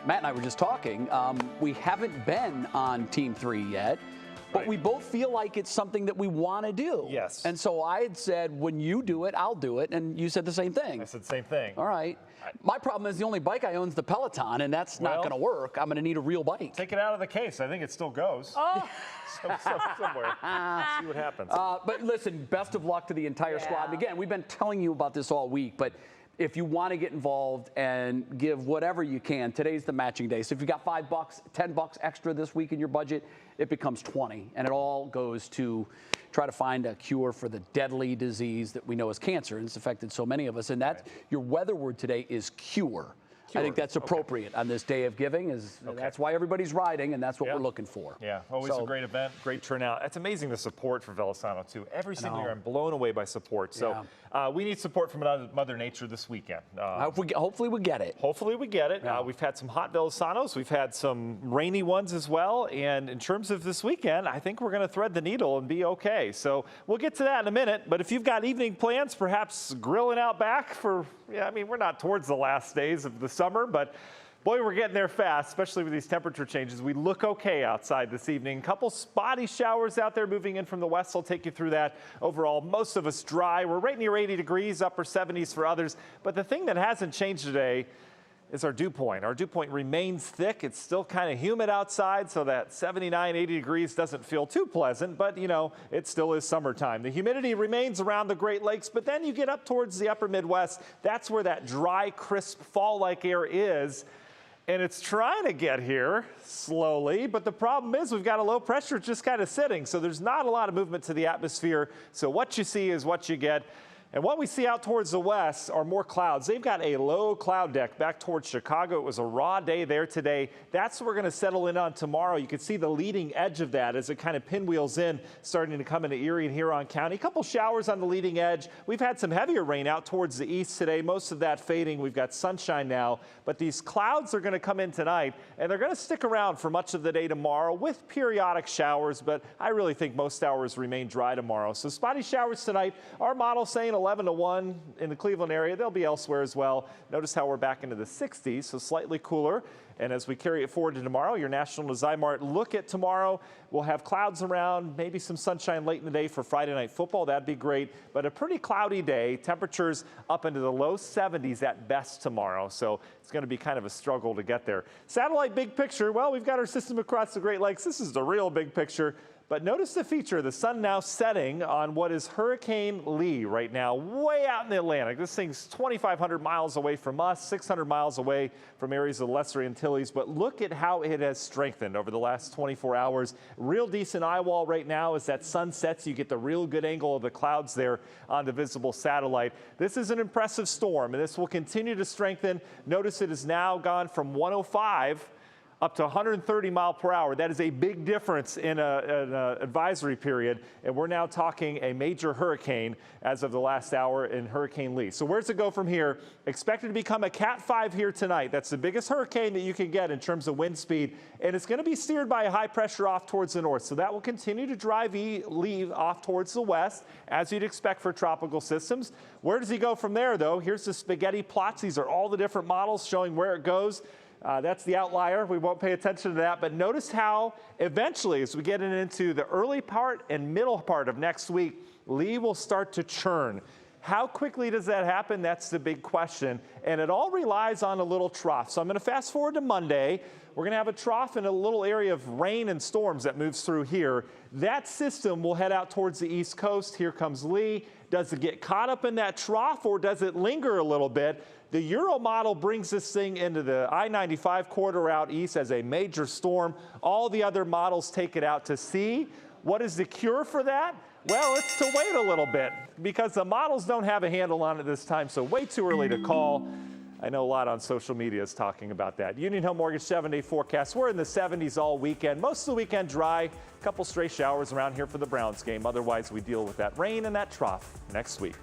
Matt and I were just talking. We haven't been on Team 3 yet, but we both feel like it's something that we want to do. Yes. And so I had said, when you do it, I'll do it. And you said the same thing. I said the same thing. All right. My problem is the only bike I own is the Peloton, and that's not going to work. I'm going to need a real bike. Take it out of the case. I think it still goes. Oh. Somewhere. See what happens. But listen, best of luck to the entire squad. And again, we've been telling you about this all week, but if you want to get involved and give whatever you can, today's the matching day. So if you got $5, $10 extra this week in your budget, it becomes 20, and it all goes to try to find a cure for the deadly disease that we know is cancer, and it's affected so many of us. And that's your weather word today is cure. I think that's appropriate on this day of giving. That's why everybody's riding, and that's what we're looking for. Yeah, always a great event, great turnout. It's amazing the support for Velosano, too. Every single year I'm blown away by support. So we need support from Mother Nature this weekend. Hopefully we get it. Hopefully we get it. We've had some hot Velosanos. We've had some rainy ones as well. And in terms of this weekend, I think we're going to thread the needle and be okay. So we'll get to that in a minute. But if you've got evening plans, perhaps grilling out back for, I mean, we're not towards the last days of the summer, but boy, we're getting there fast, especially with these temperature changes. We look okay outside this evening. Couple spotty showers out there moving in from the west. I'll take you through that. Overall, most of us dry. We're right near 80 degrees, upper 70s for others. But the thing that hasn't changed today is our dew point. Our dew point remains thick. It's still kind of humid outside, so that 79, 80 degrees doesn't feel too pleasant, but you know, it still is summertime. The humidity remains around the Great Lakes, but then you get up towards the upper Midwest. That's where that dry, crisp, fall-like air is. And it's trying to get here slowly, but the problem is we've got a low pressure just kind of sitting, so there's not a lot of movement to the atmosphere. So what you see is what you get. And what we see out towards the west are more clouds. They've got a low cloud deck back towards Chicago. It was a raw day there today. That's what we're going to settle in on tomorrow. You can see the leading edge of that as it kind of pinwheels in, starting to come into Erie and Huron County. A couple showers on the leading edge. We've had some heavier rain out towards the east today, most of that fading. We've got sunshine now, but these clouds are going to come in tonight, and they're going to stick around for much of the day tomorrow with periodic showers, but I really think most hours remain dry tomorrow. So spotty showers tonight. Our model saying 11 to 1 in the Cleveland area. They'll be elsewhere as well. Notice how we're back into the 60s, so slightly cooler. And as we carry it forward to tomorrow, your National Design Mart look at tomorrow. We'll have clouds around, maybe some sunshine late in the day for Friday Night Football. That'd be great. But a pretty cloudy day. Temperatures up into the low 70s at best tomorrow. So it's going to be kind of a struggle to get there. Satellite big picture. Well, we've got our system across the Great Lakes. This is the real big picture. But notice the feature, the sun now setting on what is Hurricane Lee right now, way out in the Atlantic. This thing's 2,500 miles away from us, 600 miles away from areas of the Lesser Antilles. But look at how it has strengthened over the last 24 hours. Real decent eye wall right now as that sun sets. You get the real good angle of the clouds there on the visible satellite. This is an impressive storm, and this will continue to strengthen. Notice it has now gone from 105 up to 130 mile per hour. That is a big difference in an advisory period. And we're now talking a major hurricane as of the last hour in Hurricane Lee. So where's it go from here? Expected to become a Cat 5 here tonight. That's the biggest hurricane that you can get in terms of wind speed. And it's going to be steered by a high pressure off towards the north. So that will continue to drive Lee off towards the west, as you'd expect for tropical systems. Where does he go from there, though? Here's the spaghetti plots. These are all the different models showing where it goes. That's the outlier. We won't pay attention to that. But notice how eventually, as we get into the early part and middle part of next week, Lee will start to churn. How quickly does that happen? That's the big question. And it all relies on a little trough. So I'm going to fast forward to Monday. We're going to have a trough in a little area of rain and storms that moves through here. That system will head out towards the east coast. Here comes Lee. Does it get caught up in that trough, or does it linger a little bit? The Euro model brings this thing into the I-95 corridor out east as a major storm. All the other models take it out to sea. What is the cure for that? Well, it's to wait a little bit because the models don't have a handle on it this time, so way too early to call. I know a lot on social media is talking about that. Union Hill Mortgage 7-day forecast. We're in the 70s all weekend. Most of the weekend dry. A couple stray showers around here for the Browns game. Otherwise, we deal with that rain and that trough next week.